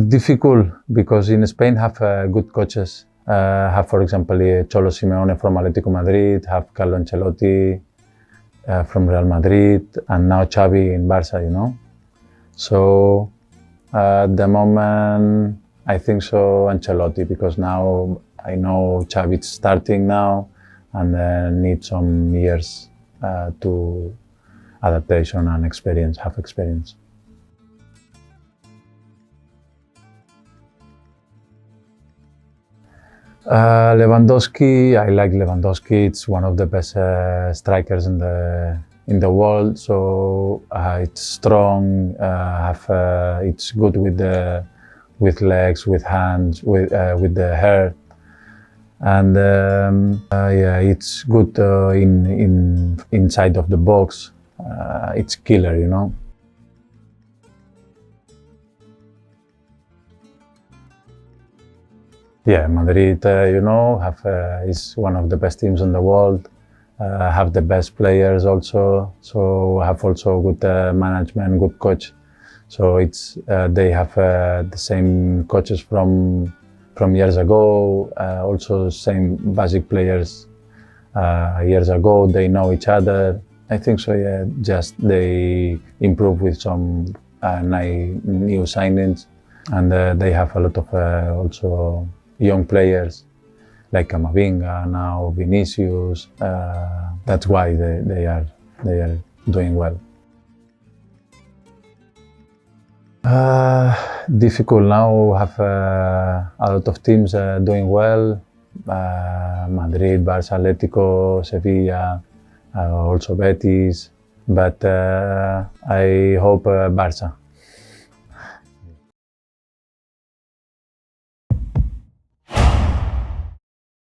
Difficult, because in Spain have good coaches. Have, for example, Cholo Simeone from Atletico Madrid, have Carlo Ancelotti from Real Madrid, and now Xavi in Barca, So at the moment, I think so Ancelotti, because now I know Xavi's starting now, and need some years to adaptation and have experience. Lewandowski, I like Lewandowski. It's one of the best strikers in the world. So it's strong. It's good with legs, with hands, with the hair, and it's good inside of the box. It's killer, Yeah, Madrid, is one of the best teams in the world. Have the best players also, so have also good management, good coach. So they have the same coaches from years ago. Also same basic players years ago. They know each other. I think so. Yeah, just they improve with some new signings, and they have a lot of also young players like Camavinga, now Vinicius. That's why they are doing well. Difficult now. Have a lot of teams doing well. Madrid, Barça, Atletico, Sevilla, also Betis. But I hope Barça.